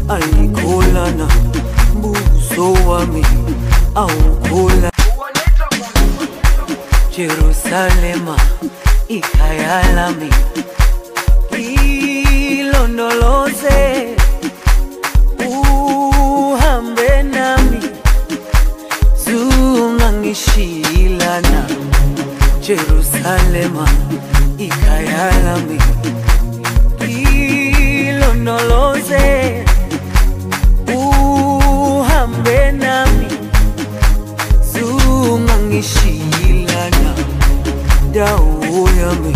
alikolana buso wami aukola Jerusalema ikhaya lami ilondoloze uhambe nami zungangishilana Jerusalema ikhaya lami ilondoloze uhambe nami zungangishilana dawo yami.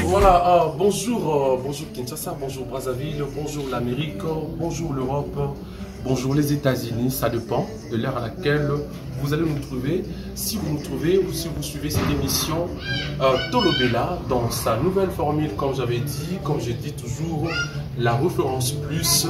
Voilà, bonjour Kinshasa, bonjour Brazzaville, bonjour l'Amérique, bonjour l'Europe, bonjour les États-Unis, ça dépend de l'heure à laquelle vous allez nous trouver. Si vous nous trouvez ou si vous suivez cette émission Tolobela dans sa nouvelle formule, comme j'avais dit, comme je dis toujours, la référence plus,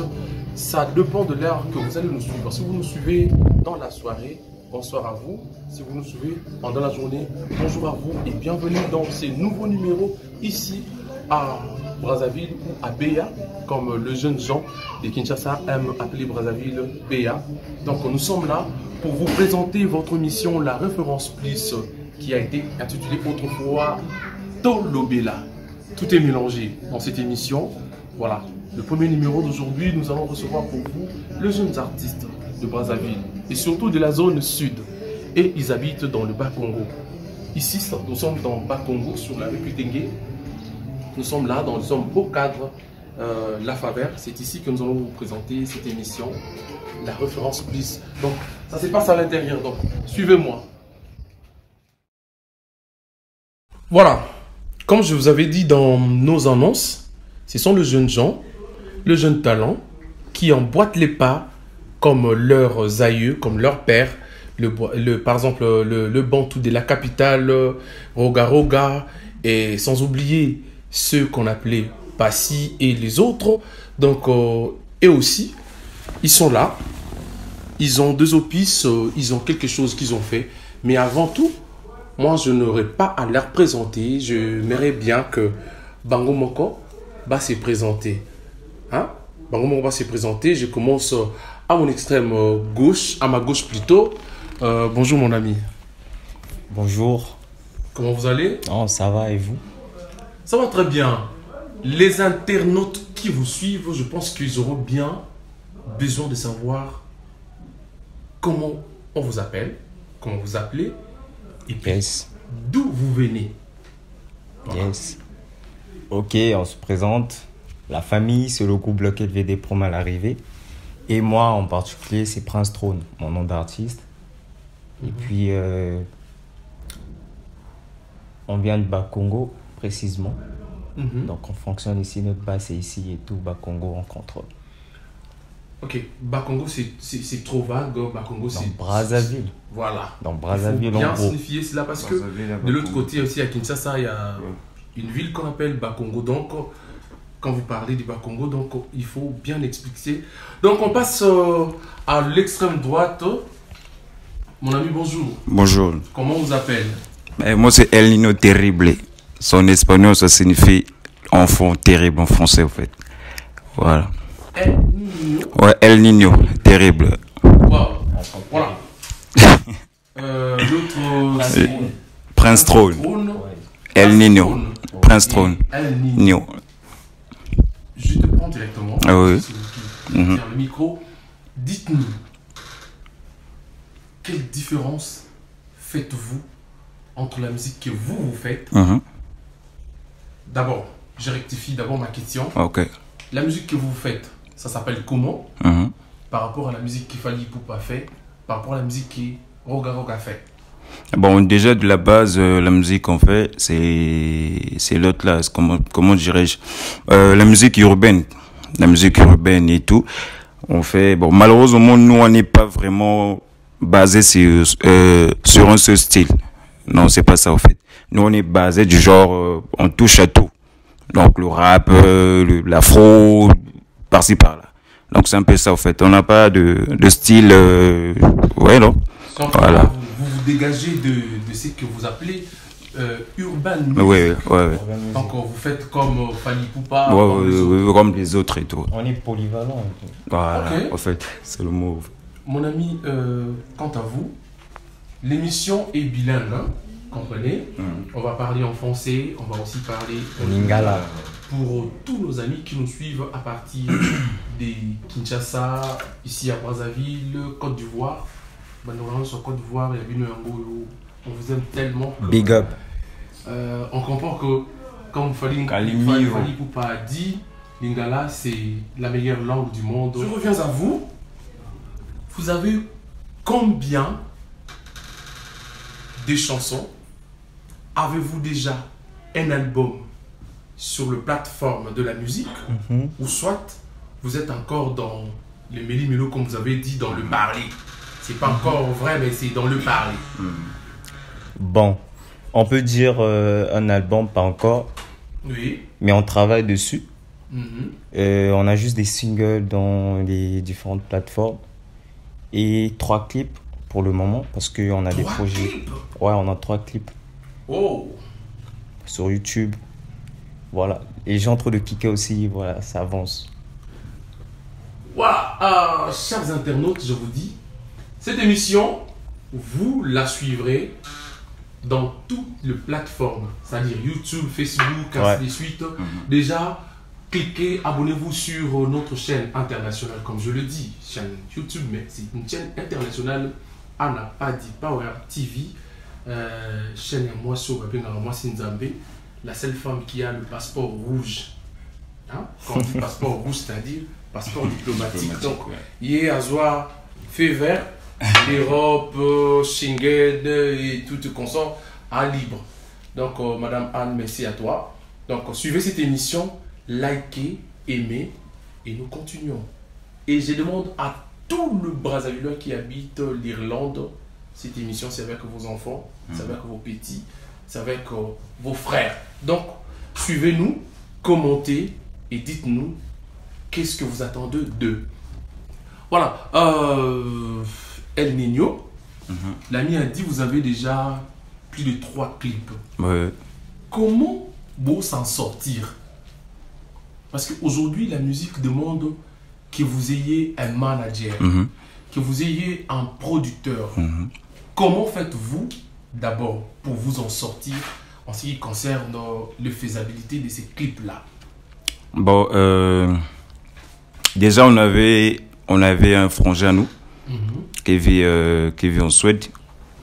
ça dépend de l'heure que vous allez nous suivre. Si vous nous suivez dans la soirée, bonsoir à vous. Si vous nous suivez pendant la journée, bonjour à vous et bienvenue dans ces nouveaux numéros ici à Brazzaville ou à Béa, comme le jeune Jean de Kinshasa aime appeler Brazzaville Béa. Donc nous sommes là pour vous présenter votre émission La Référence Plus, qui a été intitulée autrefois Tolobela. Tout est mélangé dans cette émission. Voilà, le premier numéro d'aujourd'hui, nous allons recevoir pour vous les jeunes artistes de Brazzaville et surtout de la zone sud, et ils habitent dans le Bas-Congo. Ici, nous sommes dans Bas-Congo, sur la rue Kutengue. Nous sommes là, nous sommes au cadre La Faveur. C'est ici que nous allons vous présenter cette émission, La Référence Plus. Donc, ça se passe à l'intérieur, donc suivez-moi. Voilà, comme je vous avais dit dans nos annonces, ce sont les jeunes gens, les jeunes talents qui emboîtent les pas comme leurs aïeux, comme leur père, par exemple le Bantou de la capitale, Roga Roga, et sans oublier ceux qu'on appelait Passi et les autres. Donc, et aussi, ils sont là, ils ont deux opus, ils ont quelque chose qu'ils ont fait. Mais avant tout, moi je n'aurais pas à leur présenter, je m'aimerais bien que Bango Moko va se présenter. Hein? Bango Moko va se présenter, je commence à mon extrême gauche, à ma gauche plutôt. Bonjour mon ami. Bonjour. Comment vous allez? Oh, ça va et vous? Ça va très bien. Les internautes qui vous suivent, je pense qu'ils auront bien besoin de savoir comment on vous appelle, comment vous appelez, et puis d'où vous venez. Voilà. Yes. Ok, on se présente. La famille, c'est le groupe Bloc LVD Prom à l'arrivée. Et moi, en particulier, c'est Prince Trône, mon nom d'artiste. Et puis, on vient de Bas-Congo, précisément. Donc, on fonctionne ici, notre base est ici et tout. Bas-Congo, on contrôle. Ok, Bas-Congo, c'est trop vague. Bas-Congo, c'est... Brazzaville. Voilà. Dans Brazzaville, il faut bien signifier cela parce que de l'autre côté, aussi à Kinshasa, il y a une ville qu'on appelle Bas-Congo. Donc, quand vous parlez du Bas-Congo, donc il faut bien expliquer. Donc, on passe à l'extrême droite. Mon ami, bonjour. Bonjour. Comment on vous appelle? Moi, c'est El Niño Terrible. Son espagnol, ça signifie enfant terrible en français, en fait. Voilà. El Niño. Ouais, El Niño Terrible. Wow. Voilà. L'autre, Prince Trône. El Niño. Prince Trône. El Niño. Je te prends directement. Ah oui. Le micro. Dites-nous, quelle différence faites-vous entre la musique que vous faites? D'abord, je rectifie d'abord ma question. Ok. La musique que vous faites, ça s'appelle comment par rapport à la musique que Fally Ipupa fait, par rapport à la musique que Roga Roga fait? Bon, déjà de la base, la musique qu'on fait, c'est l'autre là, comment dirais-je, la musique urbaine et tout. On fait, bon, malheureusement, nous, on n'est pas vraiment basé sur un seul style. Non, c'est pas ça, en fait. Nous, on est basé du genre, on touche à tout. Donc, le rap, l'afro, par-ci, par-là. Donc, c'est un peu ça, en fait. On n'a pas de style, ouais, non. Donc, voilà. Vous dégagez de ce que vous appelez Urban Ouais, Music. ouais. Donc vous faites comme Fally Ipupa, Comme les autres et tout. On est polyvalent. Voilà, Ok. en fait, c'est le mot. Mon ami, quant à vous, l'émission est bilingue, hein, comprenez? On va parler en français, on va aussi parler En lingala. pour tous nos amis qui nous suivent à partir de Kinshasa, ici à Brazzaville, Côte d'Ivoire. Ben, normalement sur Côte d'Ivoire, il y a une Angolo. On vous aime tellement. Big up. On comprend que, comme Fally Ipupa a dit, Lingala c'est la meilleure langue du monde. Je reviens à vous. Vous avez combien de chansons? Avez-vous déjà un album sur le plateforme de la musique? Ou soit vous êtes encore dans le méli-mélo, comme vous avez dit, dans le parler? C'est pas encore vrai, mais c'est dans le parler. Bon, on peut dire un album, pas encore, Oui. mais on travaille dessus. Mhm. On a juste des singles dans les différentes plateformes et 3 clips pour le moment parce qu'on a des 3 projets. clips? Ouais, on a 3 clips Oh! sur YouTube. Voilà. Et j'ai en train de cliquer aussi, voilà, ça avance. Voilà, chers internautes, je vous dis, cette émission, vous la suivrez dans toutes les plateformes, c'est-à-dire YouTube, Facebook, ainsi de suite. Déjà, cliquez, abonnez-vous sur notre chaîne internationale, comme je le dis, chaîne YouTube, mais c'est une chaîne internationale, Anna Padi Power TV, chaîne moi sur moi Sinzambe, la seule femme qui a le passeport rouge. Hein? Quand on dit passeport rouge, c'est-à-dire passeport diplomatique. Donc, il y a à voir fait vert, l'Europe, Schengen et tout consort à libre. Donc, Madame Anne, merci à toi. Donc, suivez cette émission, likez, aimez et nous continuons. Et je demande à tous les Brazzavillois qui habitent l'Irlande, cette émission, c'est avec vos enfants, c'est avec vos petits, c'est avec vos frères. Donc, suivez-nous, commentez et dites-nous qu'est-ce que vous attendez d'eux. Voilà. El Nino, l'ami a dit vous avez déjà plus de 3 clips. Ouais. Comment vous s'en sortir? Parce qu'aujourd'hui, la musique demande que vous ayez un manager, que vous ayez un producteur. Comment faites-vous d'abord pour vous en sortir en ce qui concerne la faisabilité de ces clips-là? Bon, déjà on avait un frangin à nous qui vit en Suède.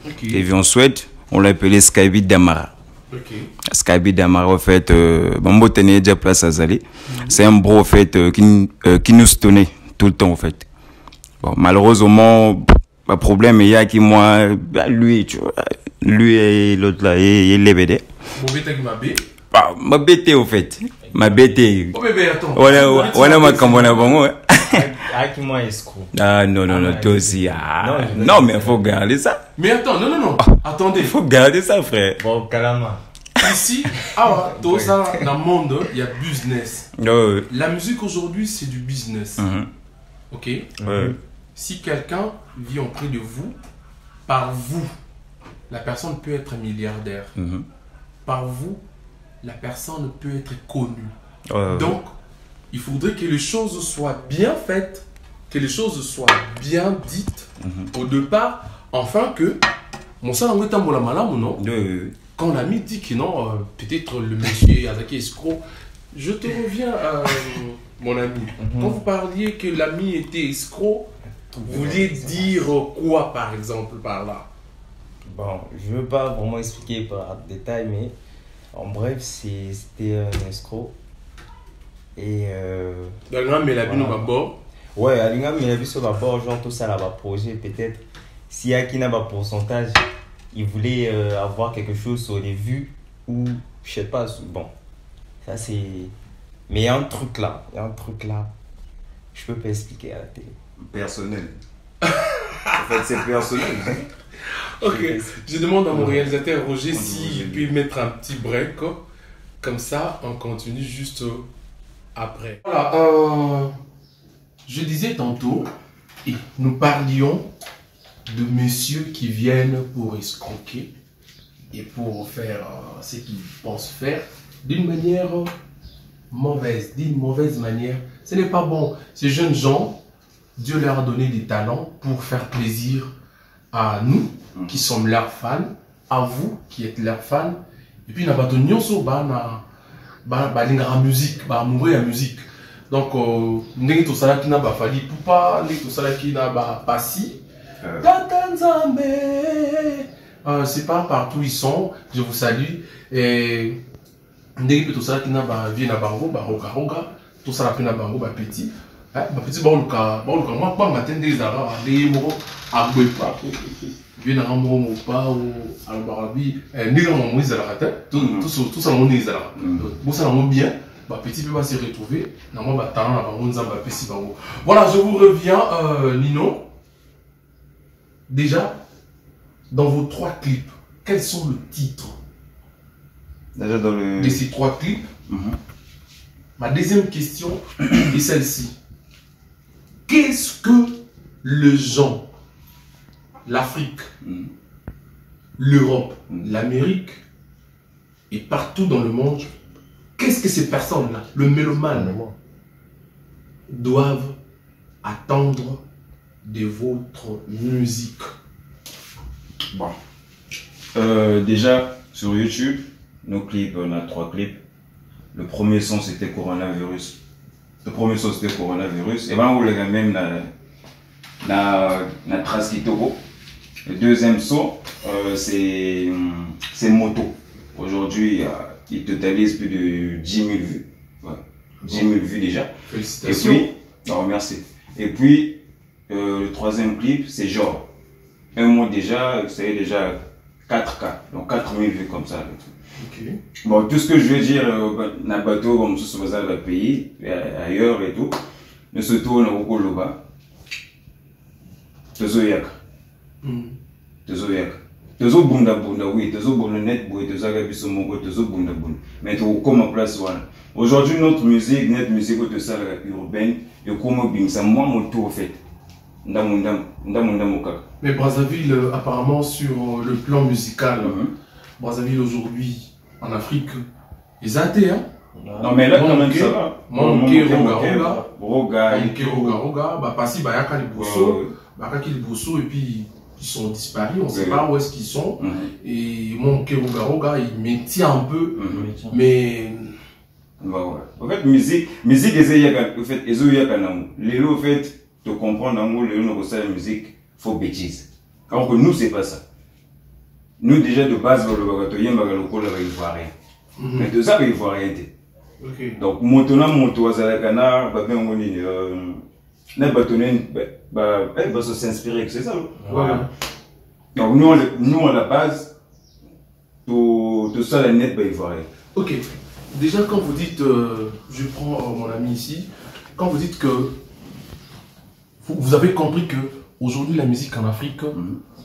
Okay. Qui vit en Suède, on l'appelait Skyby Damara. Okay. Skyby Damara, en fait, bon, tenait déjà place à Zali. C'est un bro, en fait, qui nous tenait tout le temps, en fait. Bon, malheureusement, le problème, il y a qui, moi, lui, tu vois, lui et l'autre là, il les BD. Ma bête, au fait. Ma bête. Oh bébé, attends. Voilà, ma camona, bon, Avec moi, escroc. Ah, non, toi aussi. Non, mais il faut garder ça. Mais attends, non. Attendez. Il faut garder ça, frère. Bon, calama. Ici, tout ça, dans le monde, il y a business. La musique aujourd'hui, c'est du business. Ok? Si quelqu'un vit auprès de vous, par vous, la personne peut être milliardaire. Par vous, la personne peut être connue. Donc, il faudrait que les choses soient bien faites, que les choses soient bien dites au départ, afin que mon sang est un malamu, non? Quand l'ami dit que non, peut-être le monsieur Azaki escroc, je te reviens, mon ami. Quand vous parliez que l'ami était escroc, vous vouliez dire quoi par exemple par là? Bon, je ne veux pas vraiment expliquer par détail, mais en bref, c'était un escroc. Et ouais, Alinga, mais la vie sur bord, genre tout ça là-bas, projet, peut-être. S'il y a qui n'a pas pourcentage, il voulait avoir quelque chose sur les vues ou je sais pas. Bon, ça c'est. Mais il y a un truc là, je peux pas expliquer à la télé. Personnel. En fait, c'est personnel. Ok, je demande à mon réalisateur Roger s'il peut mettre un petit break. Comme ça, on continue juste après. Voilà, je disais tantôt, et nous parlions de messieurs qui viennent pour escroquer. et pour faire ce qu'ils pensent faire d'une manière mauvaise, d'une mauvaise manière. Ce n'est pas bon. Ces jeunes gens, Dieu leur a donné des talents pour faire plaisir à nous qui sommes leurs fans, à vous qui êtes leurs fans. Et puis, na musique, mourir la musique. Donc, ndenge to sala ki na ba Fally Ipupa, ndenge to sala ki na ba Passy. Tata Nzambe. C'est pas partout ils sont. Je vous salue. Et ndenge to sala ki na ba vie na bango, ba roga roga, to sala pe na bango ba petit. Ba petit ba luka moi pas matin des ara, ndenge moko agbepa. Vie na mo mo pa ou albarabi, ndenge mo mo izala ta. Tout ça mo izala. Bon ça mo bien. Bah, petit peu va se retrouver. Voilà, je vous reviens, Nino. Déjà, dans vos 3 clips, quels sont le titre Déjà dans le... de ces 3 clips? Ma deuxième question est celle-ci. Qu'est-ce que le gens, l'Afrique, l'Europe, l'Amérique et partout dans le monde, qu'est-ce que ces personnes-là, le mélomane, doivent attendre de votre musique? Bon. Déjà, sur YouTube, nos clips, on a 3 clips. Le premier son, c'était Coronavirus. Et ben, on l'a même na trace Kitoko. Le deuxième son, c'est Moto. Aujourd'hui, il totalise plus de 10 000 vues. Ouais. 10 000 vues déjà. Félicitations. Et puis, non, merci. Et puis, le troisième clip, c'est genre. Un mois déjà, c'est déjà 4K. Donc 4 000 vues comme ça. Okay. Bon, tout ce que je veux dire, na bateau, comme ça, c'est dans le pays, ailleurs et tout, ne se tourne au Koloba. Tozo yaka. Tozo bunda bunda, oui, tozo bunda net, boy, tozo agabiso mongo, tozo bunda bunda. Mais tu comme en place, voilà. Aujourd'hui, notre musique de salle urbaine, et comme bimsa, moi, mon tour, au fait. Mais Brazzaville, apparemment, sur le plan musical, Brazzaville aujourd'hui, en Afrique, ils athées, hein? Non, mais là, quand même, ça va. Roga, Passy, Bayaka, les Bosso, Bayaka, les Bosso, et puis ils sont disparus, on ne sait pas où est-ce qu'ils sont. Et mon Roga, il m'étient un peu, mais. En fait, musique, en fait, les en fait, te comprendre, les la musique, faut bêtise. Alors que nous, c'est pas ça. Nous, déjà, de base, mais de ça, il faut rien. Donc, maintenant, mon Zalakana, va s'inspirer, c'est ça. Donc, nous, à la base, tout ça, la net, il faut rien. Ok. Déjà, quand vous dites, je prends mon ami ici, quand vous dites que vous avez compris que aujourd'hui la musique en Afrique,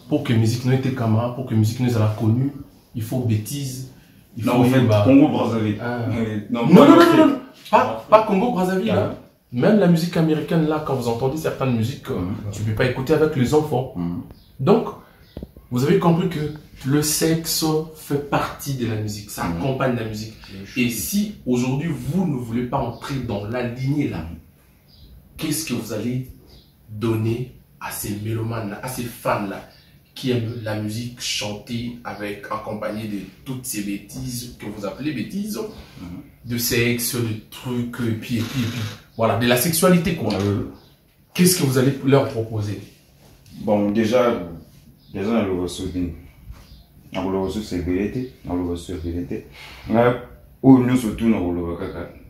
pour que la musique n'ait été camarade, pour que la musique n'ait la connue, il faut bêtise. Il faut Congo-Brazzaville. Non, pas Congo-Brazzaville. Même la musique américaine, là, quand vous entendez certaines musiques, tu ne peux pas écouter avec les enfants. Donc, vous avez compris que le sexe fait partie de la musique, ça accompagne la musique. Et si aujourd'hui vous ne voulez pas entrer dans la lignée là, qu'est-ce que vous allez donner à ces mélomanes là, à ces fans là, qui aiment la musique chantée avec, accompagnée de toutes ces bêtises que vous appelez bêtises, de sexe, de trucs, et puis, voilà, de la sexualité quoi. Qu'est-ce que vous allez leur proposer? Bon, déjà, on le reçoit bien. On le reçoit sécurité, nous surtout,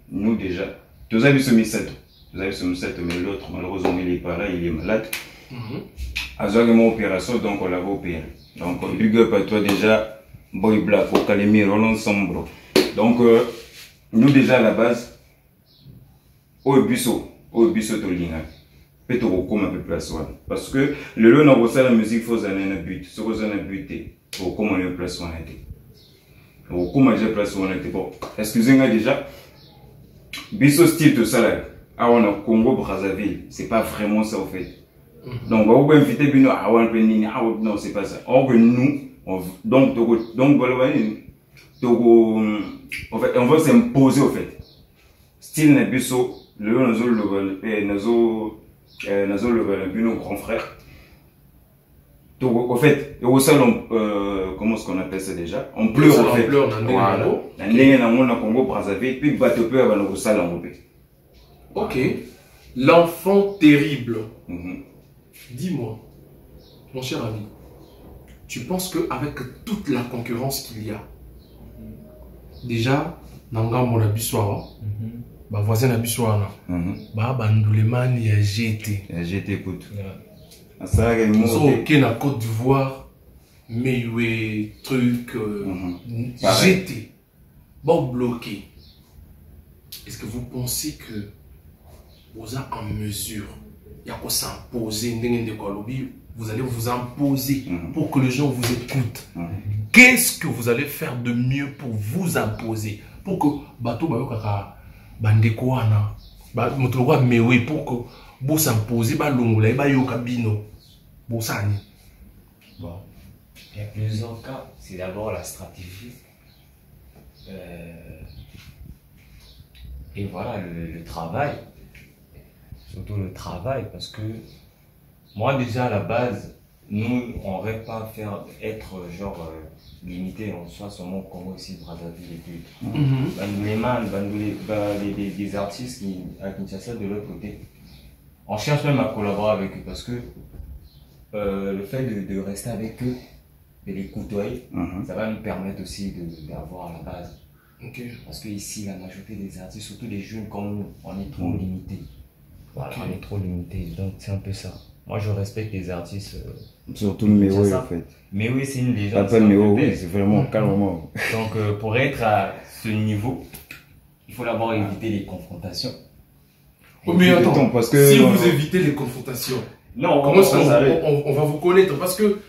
nous déjà, tous avez soumis 7. Vous avez soumis 7, mais l'autre, malheureusement, il est pas là, il est malade. À mon opération, donc on l'a opéré. Donc, big up à toi déjà, Boy Black, au Calémir, on ensemble. Donc, nous déjà à la base, au busso Tolina. Parce que le long de la musique, il faut un but. Ce qu'on a un but, pour comment le place on a été. Pour comment j'ai placé on a été. Bon, excusez-moi déjà. Bisso style de ça là. Ah, on a Congo Brazzaville. C'est pas vraiment ça au fait. Donc, on va vous inviter Bino. Ah, non, c'est pas ça. Or que nous, Donc, voilà, en fait, on veut s'imposer, au fait. Style Nebuso, le nos grands frères. Donc, en fait, au salon, comment est-ce qu'on appelle ça déjà? On pleure, en fait. Voilà. On Congo, Brazzaville, puis bateau peu avant le salon. Ok. L'enfant terrible. Dis-moi, mon cher ami, tu penses qu'avec toute la concurrence qu'il y a, déjà, Nanga mon abussoir, voisin abussoir, Bandouleman, il y a GT. GT, écoute. Ok, na Côte d'Ivoire, Meïwe, truc, GT. Bon, bloqué. Est-ce que vous pensez que vous êtes en mesure, il y a quoi s'imposer, vous allez vous imposer pour que les gens vous écoutent? Qu'est-ce que vous allez faire de mieux pour vous imposer? Pour que bateau bayokaka bandekwana motoloka mewe pour que vous s'imposer balongola bayoka bino bosani. Bon, il y a plusieurs cas. C'est d'abord la stratégie. Et voilà, le travail. Surtout le travail, parce que moi déjà à la base, nous on rêve pas être genre limité en soi seulement Congo ici, Brazzaville et puis des artistes qui à Kinshasa de l'autre côté. On cherche même à collaborer avec eux parce que le fait de rester avec eux, de les côtoyer, ça va nous permettre aussi d'avoir la base. Parce que ici la majorité des artistes, surtout les jeunes comme nous, on est trop limités. Voilà, on est trop limité, donc c'est un peu ça. Moi je respecte les artistes. Surtout Méo en fait. Méo c'est une légende. Après Méo, oui, c'est vraiment calmement. Donc pour être à ce niveau, il faut d'abord éviter les confrontations. Oh, mais attends, parce que si vous évitez les confrontations, non, comment est-ce qu'on va vous connaître? Parce que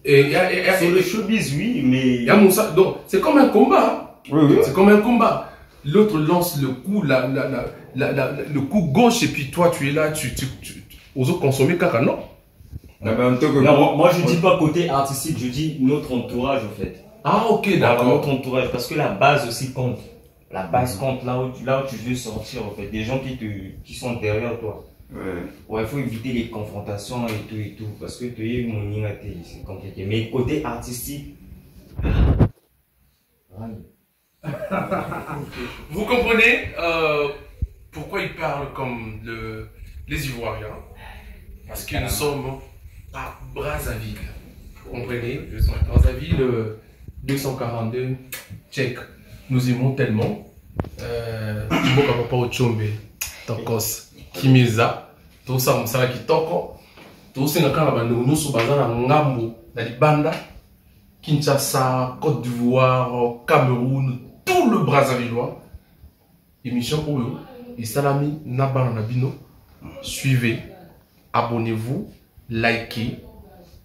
sur le showbiz, oui, mais donc c'est comme un combat. Oui. C'est comme un combat. L'autre lance le coup, le coup gauche et puis toi tu es là, tu oses consommer caca, non? Non, moi je dis pas côté artistique, je dis notre entourage en fait. Ah ok, d'accord. Notre entourage, parce que la base aussi compte. La base compte là où tu veux sortir en fait, des gens qui sont derrière toi. Ouais, il faut éviter les confrontations et tout, parce que tu es mon inate, c'est compliqué. Mais côté artistique, vous comprenez pourquoi ils parlent comme les Ivoiriens? Parce que nous sommes à Brazzaville. Vous comprenez? Brazzaville 242, tchèque. Nous aimons tellement. Papa Ochombe, Tokos, Kimiza, tout ça, Moussala Kitoko, tout ça, nous sommes dans Ngambo, dans les Banda, Kinshasa, Côte d'Ivoire, Cameroun, tout le Brazzavillois. Émission pour eux. Et Salami, Naban Nabino. Suivez, abonnez-vous, likez,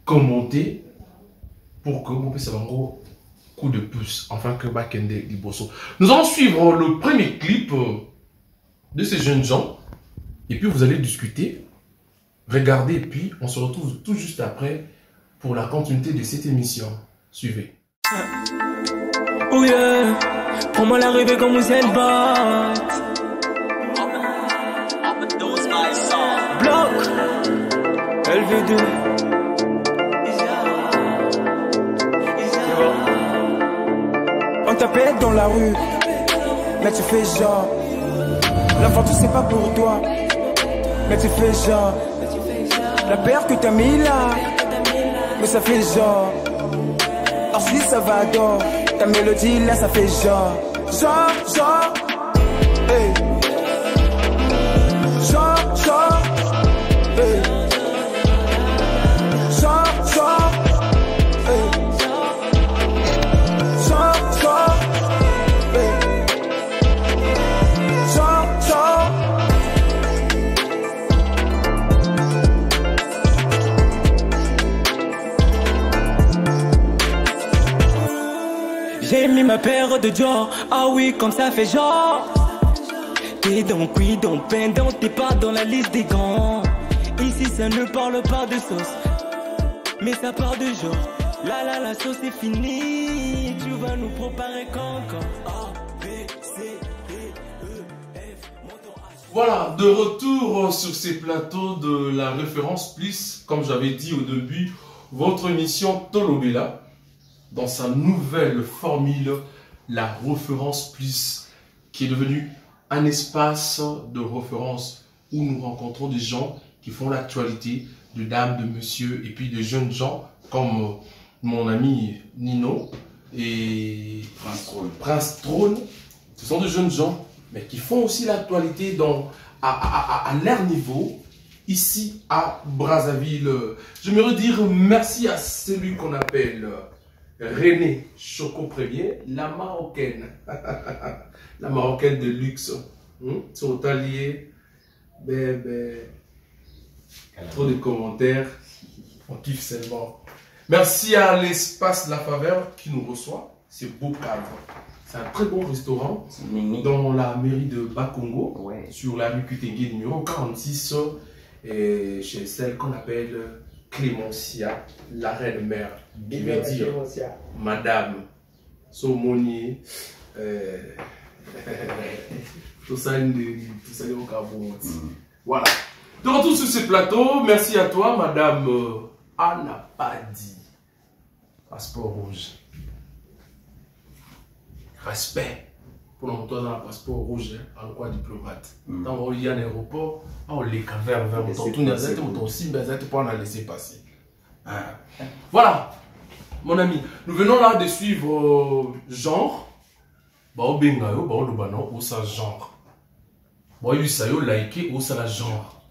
commentez pour que vous puissiez avoir un gros coup de pouce. Enfin, que Bakende Liboso. Nous allons suivre le premier clip de ces jeunes gens. Et puis vous allez discuter, regardez, et puis on se retrouve tout juste après pour la continuité de cette émission. Suivez. Oh yeah, prends-moi l'arrivée comme vous êtes bas. Bloc, LV2. On t'appelle dans la rue, mais tu fais genre. L'enfant tout c'est pas pour toi, mais tu fais genre. La paire que t'as mis là, mais ça fait genre. Alors si ça va d'or, ta mélodie là ça fait genre. Genre, hey. Genre, hey. Genre, hey. Genre, hey. Genre. J'ai mis ma paire de Dior, ah oui comme ça fait genre. T'es dans cuit, dans pendant, t'es pas dans la liste des grands. Ici ça ne parle pas de sauce, mais ça parle de genre. Là, la sauce est finie. Tu vas nous préparer quand A, B, C, D, E, F, Voilà, de retour sur ces plateaux de la référence plus, comme j'avais dit au début, votre émission Tolobela, dans sa nouvelle formule, la référence plus, qui est devenue un espace de référence où nous rencontrons des gens qui font l'actualité, de dames, de messieurs, et puis de jeunes gens comme mon ami Nino et Prince Trône. Ce sont de jeunes gens, mais qui font aussi l'actualité à leur niveau, ici à Brazzaville. J'aimerais dire merci à celui qu'on appelle René Choco Premier, la Marocaine. La Marocaine de luxe. Sur talier, bébé. Trop de commentaires. On kiffe seulement. Merci à l'espace La Faveur qui nous reçoit. C'est beau cadre. C'est un très bon restaurant dans la mairie de Bakongo, sur la rue Kutengue numéro 46, et chez celle qu'on appelle Clémentia, la reine mère, qui veut dire Madame Somonier. Tout ça au Gabon. Voilà. De retour sur ce plateau, merci à toi, Madame Anna Padi. Passeport rouge. Respect pour nous dans le passeport rouge, en quoi diplomate. Quand on y a un aéroport, on les vers on tourne à cette on aussi, mais cette pas on a laissé passer. Voilà, mon ami, nous venons là de suivre genre. Bah au bengayo, bah au lobano, ou ça genre. Bah il ça yo liké, ou ça la genre.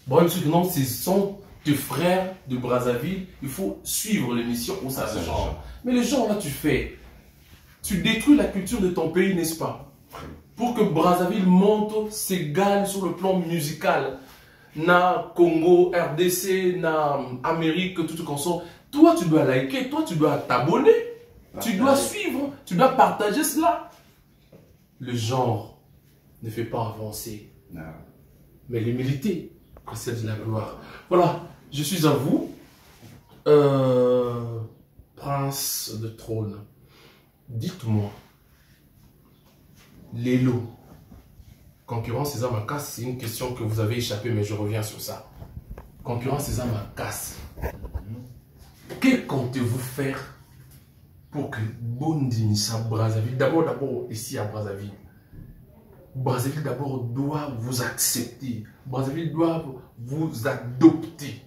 Bah non, ce sont tes frères de Brazzaville, il faut suivre l'émission où ça se genre. Mais le genre là tu fais. Tu détruis la culture de ton pays, n'est-ce pas? Pour que Brazzaville monte, s'égale sur le plan musical. Na Congo, RDC, na Amérique, tout ce qu'on sort. Toi, tu dois liker, toi, tu dois t'abonner. Tu dois suivre, tu dois partager cela. Le genre ne fait pas avancer. Non. Mais l'humilité précède la gloire. Voilà, je suis à vous, Prince de Trône. Dites-moi, l'élo, concurrence César Macasse, c'est une question que vous avez échappé, mais je reviens sur ça. Concurrence César Macasse, que comptez-vous faire pour que Bondinissa Brazzaville, d'abord ici à Brazzaville, Brazzaville d'abord doit vous accepter, Brazzaville doit vous adopter.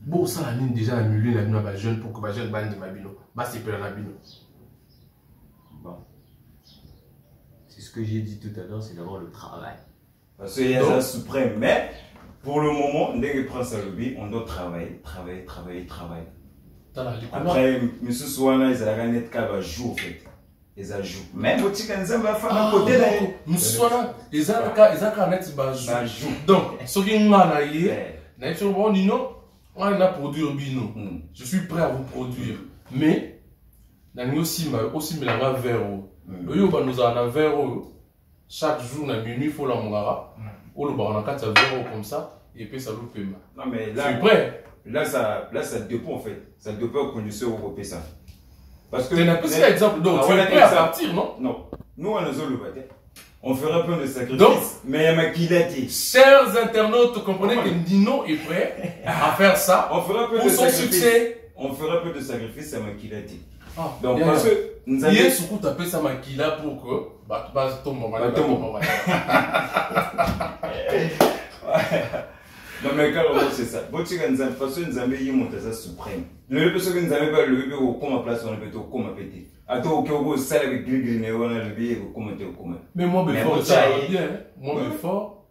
Bon, ça la mine déjà annulé la mine jeune pour que ma jeune bande de Mabino. Bah, c'est pas la bino. Bon. C'est ce que j'ai dit tout à l'heure, c'est d'abord le travail. Parce qu'il y a un suprême, mais pour le moment, dès que prend sa lobby, on doit travailler. Après, M. Souana, ils ont gagné de jour, en fait. Ils ont joué. Même au Tikan Zamba, à côté là. M. Souana, ils ont gagné de jour. Donc, ce qui est là, Nino. On a produit bino. Je suis prêt à vous produire. Mais, aussi la vers. Nous avons vers. Chaque jour, à minuit, il faut la mongara. On a 4 vers comme ça. Et puis ça loupe. Non, mais là, je suis prêt. Là, ça dépend en fait. Ça dépend aux conditions européennes. Ça. Parce que. Tu n'as plus l'exemple. Donc, tu es prêt à partir, non? Non. Nous, on nous a on fera plein de sacrifices, mais il a dit. Chers internautes, comprenez que Nino est prêt à faire ça on fera peu pour son succès. On fera peu de sacrifices à Makilati. Donc, parce que nous avons. Il est surtout tapé ça Makila pour que. Bah, ton moment. Non, mais quand c'est ça. Parce que nous avons eu mon ça suprême. Le parce que nous avons pas le au comme place, on peut au comme pété. Attends, au ça avec gris, on a le billet au comme au comme. Mais moi, Belfort, ça va bien. Moi, Belfort,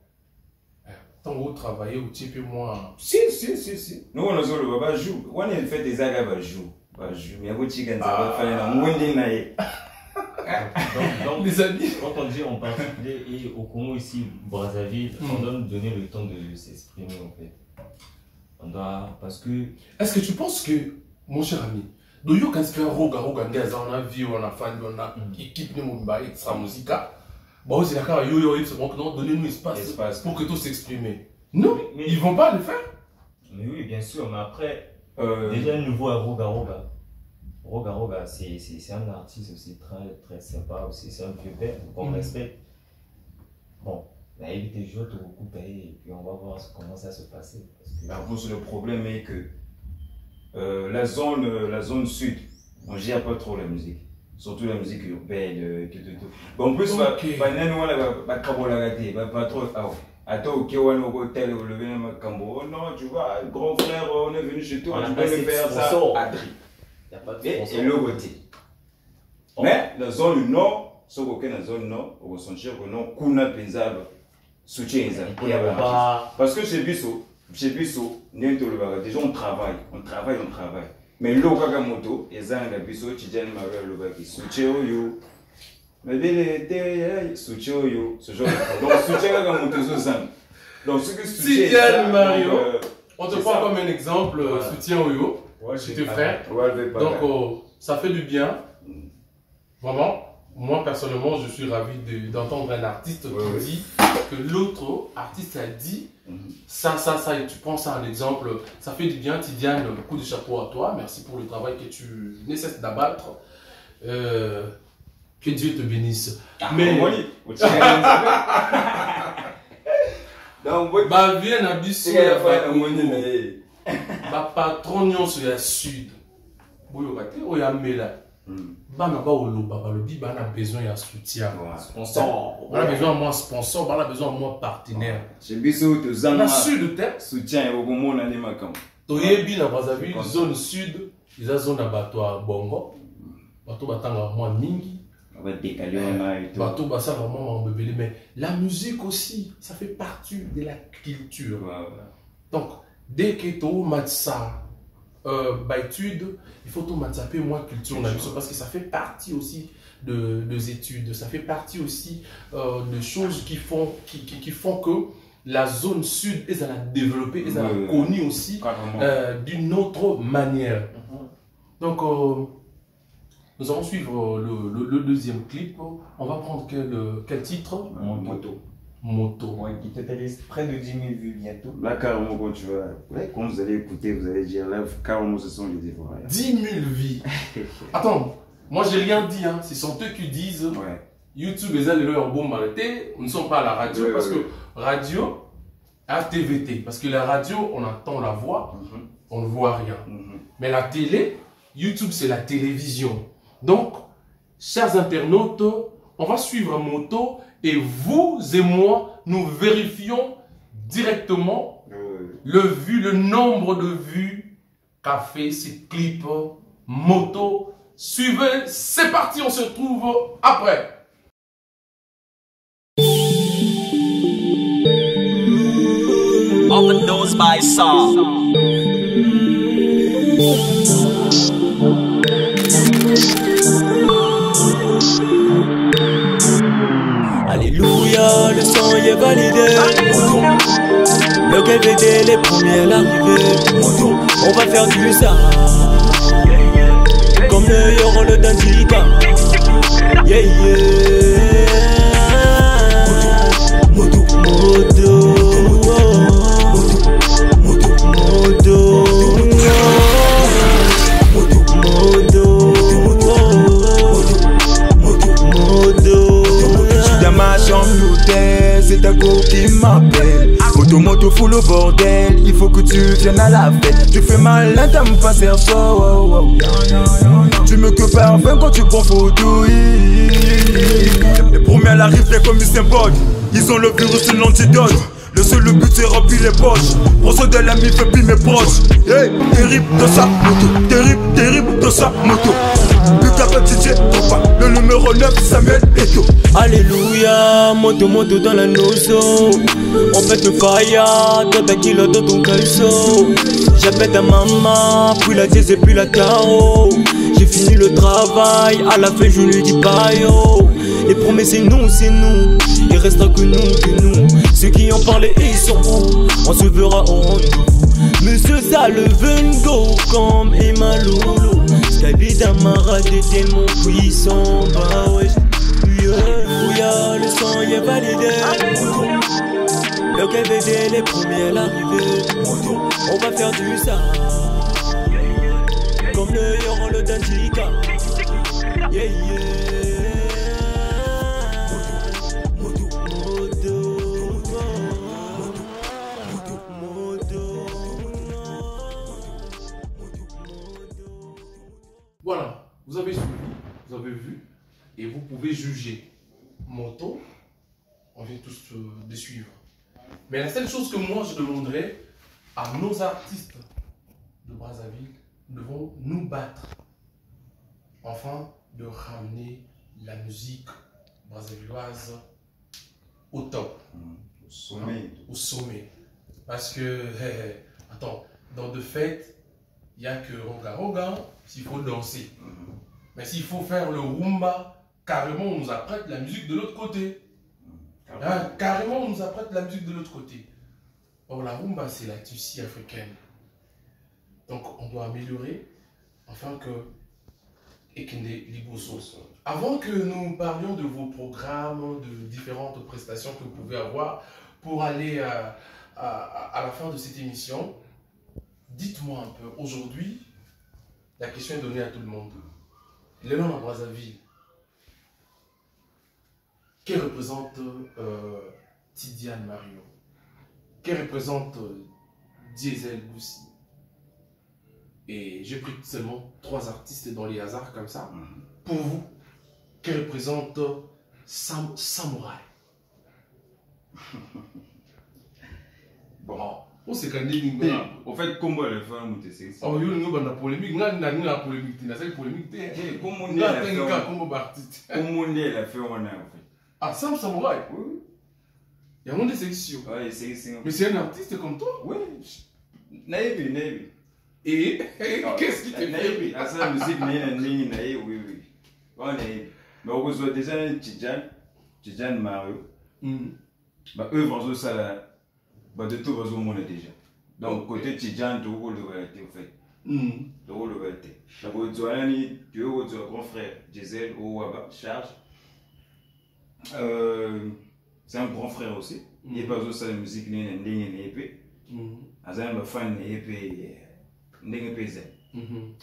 tant que vous travaillez au type, moi. Si. Nous, on a le baba joue. On a fait des agabas joue. Mais vous, chicken, ça va faire un winding naïe. Donc, les amis, quand on dit en particulier et au Congo ici, Brazzaville, on doit nous donner le temps de s'exprimer en fait. On doit, parce que. Est-ce que tu penses que, mon cher ami, do you can speak roga on a vu, on a fan, on a équipe de Mumbai, sa musique. Bon, c'est d'accord, non, donnez-nous espace pour que tout s'exprime. Non, ils vont pas le faire. Mais oui, bien sûr, mais après, Déjà, un nouveau à Roga Roga. Roga Roga, c'est un artiste aussi très sympa aussi. C'est un vieux père qu'on respecte. Bon, la évité joue beaucoup payé et puis on va voir comment ça se passer. Le problème est que la zone sud, on ne gère pas trop la musique. Surtout la musique urbaine. Bon, en plus, pas trop. Attends, ok, on hôtel, non, tu vois, grand frère, on est venu chez toi, tu peux me faire ça. Et le côté. Mais la zone nord, ce qu'on a dans la zone nord, on va sentir que non, qu'on a pensé soutien. Parce que chez Bissau, déjà on travaille. Mais l'eau, quand on moto, et ça, on a Bissau, tu dis, soutien, yo. Mais bien, soutien, yo. Ce genre de choses. Donc, soutien, quand on moto, c'est ça. Donc, ce que soutien, Mario, on te prend comme un exemple, soutien, yo. Je te frère. Donc, ça fait du bien. Vraiment, moi personnellement, je suis ravi d'entendre un artiste qui dit que l'autre artiste a dit ça, tu prends ça en exemple, ça fait du bien. Tidiane, coup de chapeau à toi. Merci pour le travail que tu nécessites d'abattre. Que Dieu te bénisse. Mais viens à Bissau, patron sur la sud. On a besoin de soutien. On a besoin de moins sponsor, on a besoin de moins partenaire. Chez Bissau, tu as sud terre. Soutien au monde en Limakam. Tu as dans Brazzaville, zone sud, ils ont zone à Bongo. Bateau batanga moins mingi. Bateau bassa vraiment bébé. Mais la musique aussi, ça fait partie de la culture. Donc, dès que tu as ça, études, il faut tout matcher moins culture parce que ça fait partie aussi des études, ça fait partie aussi de choses qui font que la zone sud est à la développer, est à la connue aussi d'une autre manière. Donc nous allons suivre le deuxième clip. On va prendre quel titre? Moto. Ouais, qui totalise près de 10 000 vues bientôt. Là, carrément, quand tu vas. Quand vous allez écouter, vous allez dire là, carrément, ce sont les dévoirs. 10 000 vues. Attends, moi j'ai rien dit, hein. Ce sont eux qui disent YouTube est allé leur bon arrêté. Nous ne sommes pas à la radio parce que radio, ATVT. Parce que la radio, on entend la voix, on ne voit rien. Mais la télé, YouTube, c'est la télévision. Donc, chers internautes, on va suivre Moto. Et vous et moi, nous vérifions directement le nombre de vues qu'a fait ce clip Moto. Suivez, c'est parti, on se retrouve après. Overdose by Saul. Alléluia, le sang est validé. Le KVD, les premiers à l'arrivée. On va faire du ça. Comme le Yoron, le Danzika. Yeah, yeah. Moto, moto, c'est ta go qui m'appelle. Moto full au bordel, il faut que tu viennes à la fête. Tu fais malin, t'aimes pas faire ça. Tu me que parfait quand tu prends photo. Les premiers à l'arrivée comme Usain Bolt. Ils ont le virus, une antidote. Le seul but c'est remplir les poches. Prends soin de l'ami, fais plus mes proches. Hey, terrible de sa moto. Terrible de sa moto. Putain petit Topa, le numéro 9 Samuel Eto. Alléluia, moto moto dans la nozo. On pète le fire, dans ta kilo dans ton caleçon. J'appelle ta maman, puis la dièse et puis la tarot. J'ai fini le travail, à la fin je lui dis bye yo. Les promesses c'est nous, il restera que nous. Ceux qui ont parlé ils sont où? On se verra au rendez-vous. Monsieur Salvengo comme Emma Lolo. Skype d'Amara est tellement puissant. Bah ouais, le sang est validé. Le KVD, les premiers à l'arrivée. On va faire du ça. tourner, y'aura le Dandica. Yeah, yeah. Voilà, vous avez suivi, vous avez vu, et vous pouvez juger. Moto, on vient tous de suivre. Mais la seule chose que moi je demanderais à nos artistes de Brazzaville, nous devons nous battre afin de ramener la musique brazzavilloise au top, Au sommet. au sommet. Parce que, attends, dans de fait, il n'y a que Roga Roga s'il faut danser. Mais s'il faut faire le rumba, carrément on nous apprête la musique de l'autre côté. Hein, carrément on nous apprête la musique de l'autre côté. Or la rumba c'est la tussie africaine. Donc on doit améliorer afin que Ekende Liboso. Avant que nous parlions de vos programmes, de différentes prestations que vous pouvez avoir pour aller à la fin de cette émission, dites-moi un peu, aujourd'hui, la question est donnée à tout le monde. Le nom à Brazzaville, que représente Tidiane Mario? Que représente Diesel Boussi? Et j'ai pris seulement 3 artistes dans les hasards comme ça. Pour vous, que représente Samouraï? Bon. On s'est candidat. En fait, comment elle fait un c'est ça? Oh, il y a une polémique. Il y a une polémique. Il y a une polémique. Comment Il y a un cas comme artiste. Comment elle a fait en fait? Ah, Sam Samouraï? Oui. Il y a une section. Ouais, c'est Mais c'est un artiste comme toi? Oui. Naïbi. Et qu'est-ce qui te fait? Naïbi. À ça, la musique, naïbi, oui. On est. Mais on reçoit déjà Tidiane Mario. Bah, eux, vont ça là. Bah, de tout, au monde déjà. Donc, côté Tidiane, tu as le vérité, en fait. Tu as le vérité. Donc, tu as un grand frère, Gisèle, ou Charge. C'est un grand frère aussi. Il n'est pas aussi la musique, il est un épée. Il est un fan de l'épée.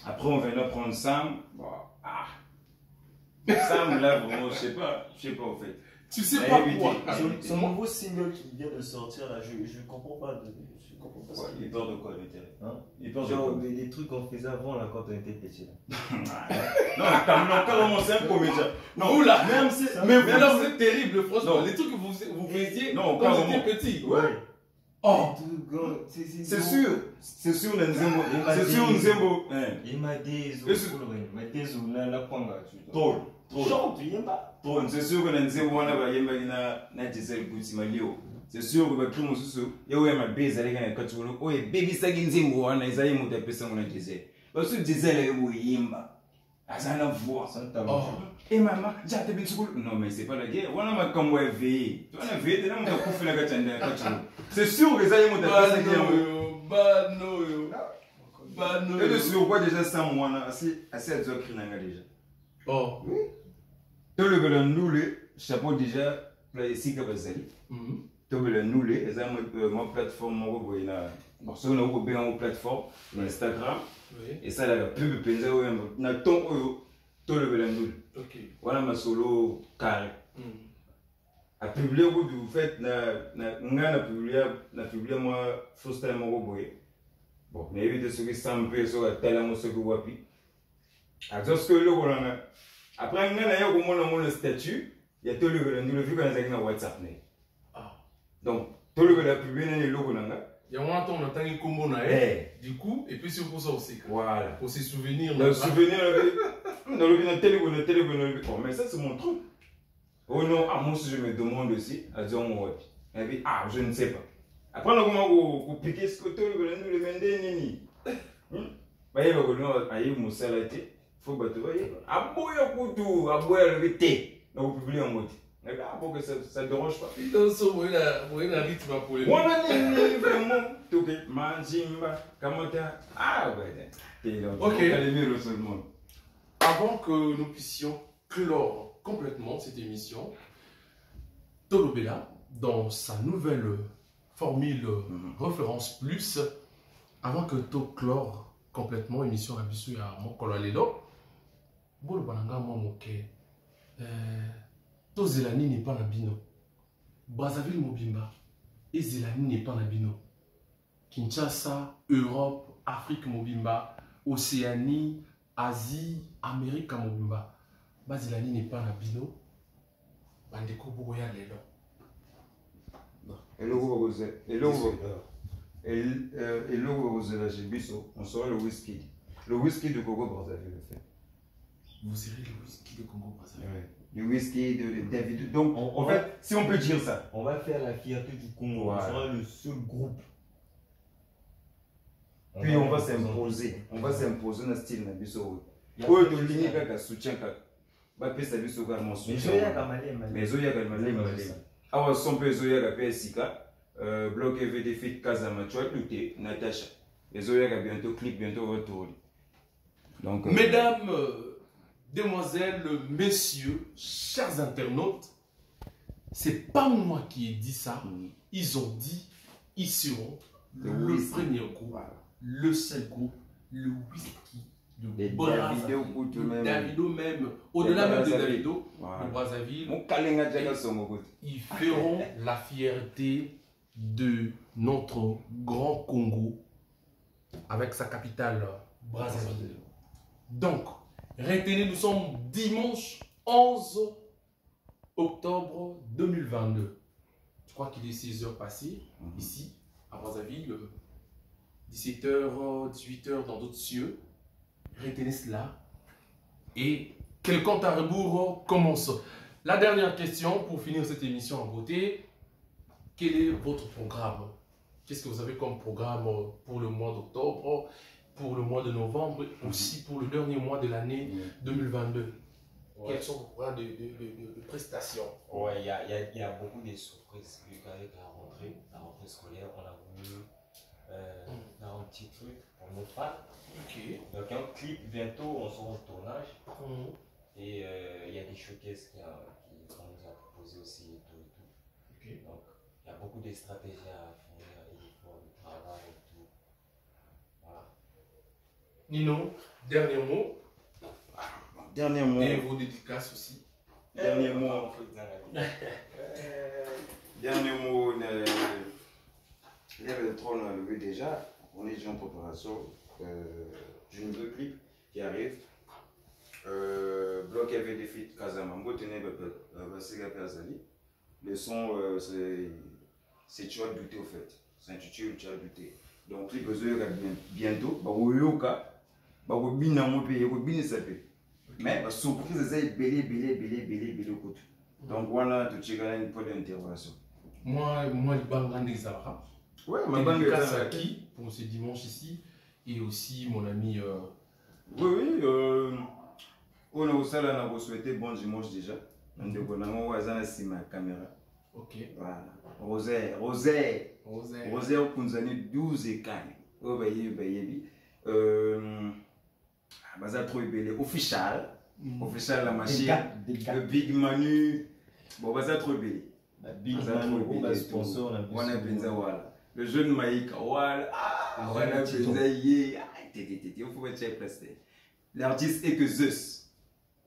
Après, on vient d'apprendre Sam. Sam, là, vraiment, je sais pas en fait. Tu sais pas quoi. Son nouveau single qui vient de sortir là, je comprends pas. Je comprends pas. Ouais, il peur de quoi, le terrain? Hein? Il peur de Genre quoi? des trucs qu'on faisait avant là quand on était petit là. Non, carrément, c'est un comédien. Non, vous là, mais vous là, vous êtes terrible, franchement. Non. Les trucs que vous faisiez Non, quand vous carrément. étiez petit. Ouais. Oh, C'est sûr, Nzembo. C'est sûr, Nzembo. Il m'a dit, Trop. chante, il aime pas. Trop, c'est sûr que Nzembo, on a yemba na Gisèle Boutsi Malio. C'est sûr que bakri mususu, yo yema beza les gars quand tu veux. Oh, baby sagi Nzembo, on a isaïe muta pesa on a Gisèle. Parce que Gisèle yo yemba. Azana voix. Et maman, j'ai été bien sûr. Non, mais c'est pas la guerre. On a ma combo éveillé. Tu as éveillé, tu as mon coup fait la gâchette. C'est sûr que ça y est, mon tapis. Bano. Et de sur quoi déjà ça, moi, assez à dire qu'il n'a déjà. Oh. Oui. Tu le noulé, chapeau déjà, ici, Kabazali. Tu le noulé, et ça, ma plateforme, mon robot, il a. Bon, ça, on a bien en plateforme, Instagram. Et ça, la pub, penza, on a ton. Tout le belandoul. Ok. Voilà ma solo carré. A publié au bout du fait, na publié moi, first time au boy. Bon, mais évitez ce qui s'empêche sur la telle amour ce que vous avez. A juste que le voilà. Après, on a eu mon statut, il y a tout le belandoul, vu qu'on a un WhatsApp. Ah. Donc, tout le belandoul publié dans le logo. Il y a un temps, on a un combo du coup, et puis c'est pour ça aussi. Voilà. Pour se souvenir. Le souvenir, dans le téléphone, bon, mais ça c'est mon truc. Oh non, à moi si je me demande aussi, à dire mon web. Elle dit, ah, je ne sais pas. Après, on a comment piquer ce que tu veux, le mender, nini. Bah, il va revenir à y moussa la thé. Faut battre, voyez. À boire couteau, à boire le thé. Donc, vous publiez en mode. Ah, pour que ça ne dérange pas. Donc, ça, vous voyez la rythme pour les. On a dit, vraiment, tout est manjimba, kamota. Ah, ouais, ok. Le seulement. Avant que nous puissions clore complètement cette émission, Tolobela, dans sa nouvelle formule Référence Plus, avant que to clore complètement émission à biso ya mokolo lelo. Bolo bananga mo moke. To zelani n'est pas na bino. Brazzaville mobimba. Et zelani n'est pas na bino. Kinshasa, Europe, Afrique mobimba, Océanie, Asie, Amérique mobimba. Bazilani n'est pas na bino. Bandeko boya lelo. Et on sera le whisky. Le whisky de Congo Brazzaville le fait. Vous serez le whisky de Congo Brazzaville. Ouais. Le whisky de David. Donc, en fait, si on peut dire ça. On va faire la fierté du Congo. Voilà. On sera le seul groupe. Puis on va s'imposer. On va s'imposer dans le style de Bisso. Oui, tu lignes kaka soutien kaka. Ba pesa biso ka mon soutien. Mais zoya ka malé. Awa son pe zoya ka PSika. Bloc EV des filles Kazama, tu as écouté Natacha. Et zoya ka bientôt clip bientôt retour. Donc mesdames, demoiselles, messieurs, chers internautes, c'est pas moi qui ai dit ça. Ils ont dit, ils seront le premier groupe, le seul groupe, le whisky de Davido même, au-delà même de Davido, de Brazzaville. Ils feront la fierté de notre grand Congo avec sa capitale Brazzaville. Donc, retenez, nous sommes dimanche 11 octobre 2022. Je crois qu'il est 6 heures passées, ici, à Brazzaville, 17h, 18h dans d'autres cieux. Retenez cela. Et quel compte à rebours commence. La dernière question pour finir cette émission en beauté. Quel est votre programme? Qu'est-ce que vous avez comme programme pour le mois d'octobre, pour le mois de novembre, aussi pour le dernier mois de l'année 2022? Quels sont vos programmes de prestations? Ouais, il y a beaucoup de surprises. Avec la rentrée scolaire, on a voulu faire un petit truc pour nos fans. Ok. Donc un clip, bientôt on sera au tournage. Et il y a des showcases qu'on nous a proposé aussi et tout. Okay. Donc il y a beaucoup de stratégies à finir et des fois de travail et tout. Voilà. Nino, dernier mot. Dernier mot. Et vos dédicaces aussi. Dernier mot. Dernier mot. Il y avait le trône à lever déjà. On est déjà en préparation du nouveau clip qui arrive. Bloc avait des feats Kazamambo, tenez Basega Perzali. Le son, c'est Tu as douté au fait. C'est intitulé Tu as douté. Donc, clip bientôt. Mais surprise, c'est belé côté. Donc, voilà, tu as une bonne intervention. Moi, le Bangan des Alra. Ouais, ma dédicace à qui pour ce dimanche ici. Et aussi mon ami. Oui, on a aussi souhaité bon dimanche déjà. On a ma caméra. Ok. Voilà. Rosaire Kunzani 12 et Kanye. Baza trop belé official. Official la machine. Le Big Manu. Bon, Baza trop belé. Big Manu, on a sponsor. On a Benza voilà. Le jeune Maïka voilà. On a Benza yé. Il faut être presté. L'artiste est que Zeus.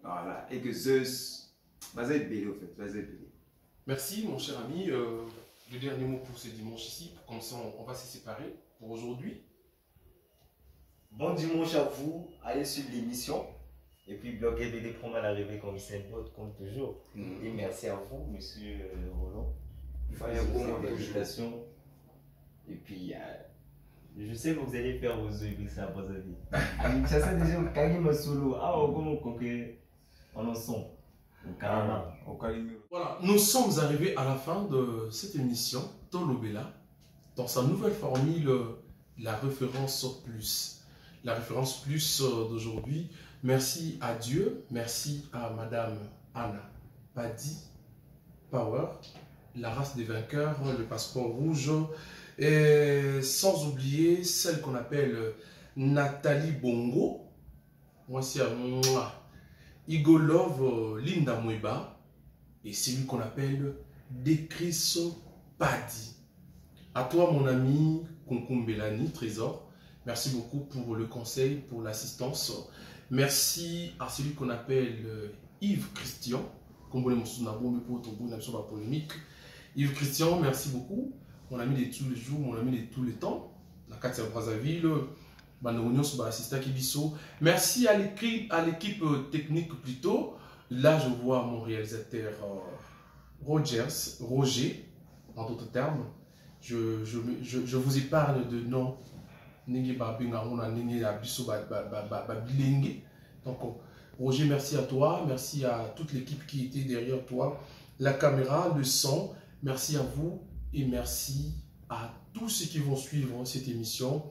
Voilà, et que Zeus. Baza être belé au fait. Baza être belé. Merci mon cher ami. Le dernier mot pour ce dimanche ici. Comme ça, on va se séparer pour aujourd'hui. Bon dimanche à vous. Allez suivre l'émission. Et puis, Bloc EV prendre à l'arrivée comme c'est votre comme toujours. Et merci à vous, monsieur Roland. Félicitations. Et puis, je sais que vous allez faire vos œufs avec ça à Brazzaville. Ça, c'est déjà quand il m'a solo. Ah, on en son. Voilà, nous sommes arrivés à la fin de cette émission Tolobela dans sa nouvelle formule, la référence plus. La référence plus d'aujourd'hui. Merci à Dieu, merci à Madame Anna Padi Power, la race des vainqueurs, le passeport rouge, et sans oublier celle qu'on appelle Nathalie Bongo. Moi, c'est à moi. Igolov Linda Mouiba et celui qu'on appelle Dekris Padi. À toi mon ami Konkumbelani Trésor, Merci beaucoup pour le conseil, pour l'assistance. Merci à celui qu'on appelle Yves Christian. Polémique. Yves Christian, merci beaucoup. Mon ami de tous les jours, mon ami de tous les temps. La Katia Brazzaville, merci à l'équipe technique plutôt. Là, je vois mon réalisateur Roger, en d'autres termes. Je vous épargne de nom. Donc, Roger, merci à toi. Merci à toute l'équipe qui était derrière toi. La caméra, le son. Merci à vous et merci à tous ceux qui vont suivre cette émission.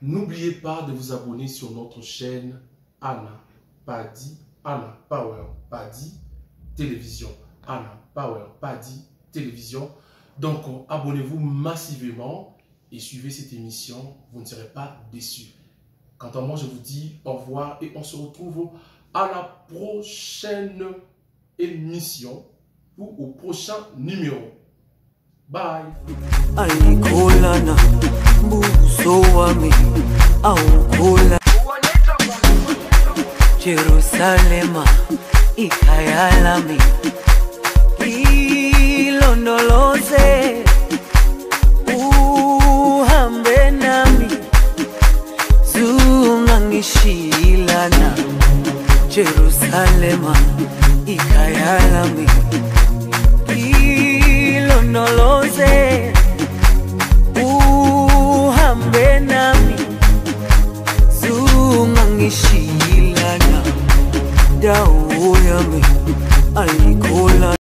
N'oubliez pas de vous abonner sur notre chaîne Anna Power Paddy Télévision. Anna Power Paddy Télévision. Donc, abonnez-vous massivement et suivez cette émission. Vous ne serez pas déçus. Quant à moi, je vous dis au revoir et on se retrouve à la prochaine émission ou au prochain numéro. Bye. Jerusalema ikayalami ilondoloze uhambe nami zungangishilana Jerusalema ikayalami ilondoloze